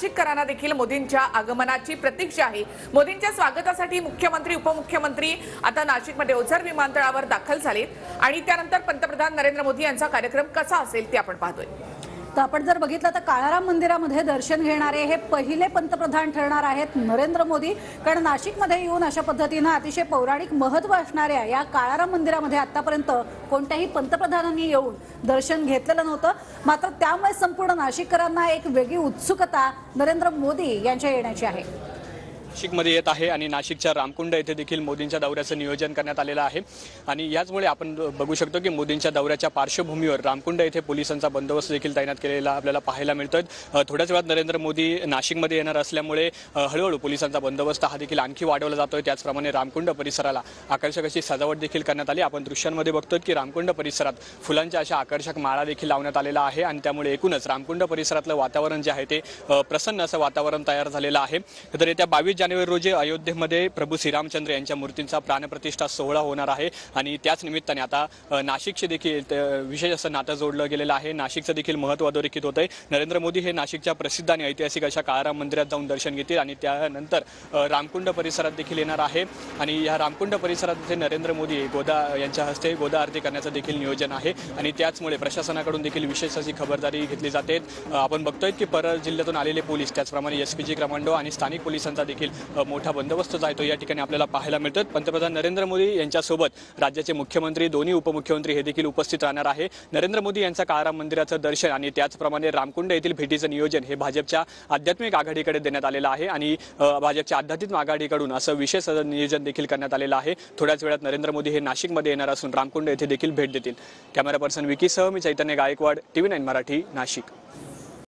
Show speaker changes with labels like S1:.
S1: नाशिककरांना देखील मोदींच्या आगमनाची प्रतीक्षा आहे। मोदींच्या स्वागतासाठी मुख्यमंत्री उपमुख्यमंत्री आता नाशिकमध्ये ओझर विमानतळावर दाखल झालेत आणि त्यानंतर पंतप्रधान नरेंद्र मोदी यांचा कार्यक्रम कसा असेल ते आपण पाहतोय।
S2: तर आपण जर बघितलं तर काळाराम मंदिरामध्ये दर्शन घेणारे हे पहिले पंतप्रधान ठरणार आहेत नरेंद्र मोदी। कारण नाशिकमध्ये येऊन अशा पद्धतीने अतिशय पौराणिक महत्त्व असणाऱ्या या काळाराम मंदिरामध्ये आतापर्यंत कोणत्याही पंतप्रधानांनी येऊन दर्शन घेतलेलं नव्हतं। मात्र त्यामुळे संपूर्ण नाशिककरांना एक वेगळी उत्सुकता नरेंद्र मोदी यांच्या येण्याची आहे।
S3: नाशिकमध्ये येत आहे आणि नाशिकच्या रामकुंड येथे देखील मोदींच्या दौऱ्याचं नियोजन करण्यात आलेलं आहे आणि याचमुळे आपण बघू शकतो की मोदींच्या दौऱ्याच्या पार्श्वभूमीवर रामकुंड येथे पोलिसांचा बंदोबस्त देखील तैनात केलेला आपल्याला पाहायला मिळतोय। थोड्याच वेळात नरेंद्र मोदी नाशिकमध्ये येणार असल्यामुळे हळूहळू पोलिसांचा बंदोबस्त हा देखील आणखी वाढवला जातोय। त्याचप्रमाणे रामकुंड परिसराला आकर्षक अशी सजावट देखील करण्यात आली। आपण दृश्यांमध्ये बघतोय की रामकुंड परिसरात फुलांच्या अशा आकर्षक माळा देखील लावण्यात आलेला आहे आणि त्यामुळे एकूणच रामकुंड परिसरातलं वातावरण जे आहे ते प्रसन्न असं वातावरण तयार झालेलं आहे। तर येत्या 22 जानेवारी रोजी अयोध्येमध्ये प्रभू श्रीरामचंद्र यांच्या मूर्तींचा प्राणप्रतिष्ठा सोहळा होणार आहे आणि त्याच निमित्ताने आता नाशिकचे देखील विशेष असं नातं जोडलं गेलेलं आहे। नाशिकचं देखील महत्त्व अधोरेखित होतंय। नरेंद्र मोदी हे नाशिकच्या प्रसिद्ध आणि ऐतिहासिक अशा काळाराम मंदिरात जाऊन दर्शन घेतील आणि त्यानंतर रामकुंड परिसरात देखील येणार आहे आणि या रामकुंड परिसरात नरेंद्र मोदी गोदा यांच्या हस्ते गोदा आरती करण्याचं देखील नियोजन आहे आणि त्याचमुळे प्रशासनाकडून देखील विशेष अशी खबरदारी घेतली जाते। आपण बघतोय की परळ जिल्ह्यातून आलेले पोलीस त्याचप्रमाणे एसपीजी कमांडो आणि स्थानिक पोलिसांचा देखील मोठा बंदोबस्त जो आहे तो या ठिकाणी आपल्याला पाहायला मिळतो। पंतप्रधान नरेंद्र मोदी यांच्यासोबत राज्याचे मुख्यमंत्री दोन्ही उपमुख्यमंत्री हे देखील उपस्थित राहणार आहे। नरेंद्र मोदी यांचा काळाराम मंदिराचं दर्शन आणि त्याचप्रमाणे रामकुंड येथील भेटीचं नियोजन हे भाजपच्या आध्यात्मिक आघाडीकडे देण्यात आलेलं आहे आणि भाजपच्या आध्यात्मिक आघाडीकडून असं विशेष नियोजन देखील करण्यात आलेलं आहे। थोड्याच वेळात नरेंद्र मोदी हे नाशिकमध्ये येणार असून रामकुंड येथे देखील भेट देतील। कॅमेरा पर्सन विकीसह मी चैतन्य गायकवाड, TV9 मराठी, नाशिक।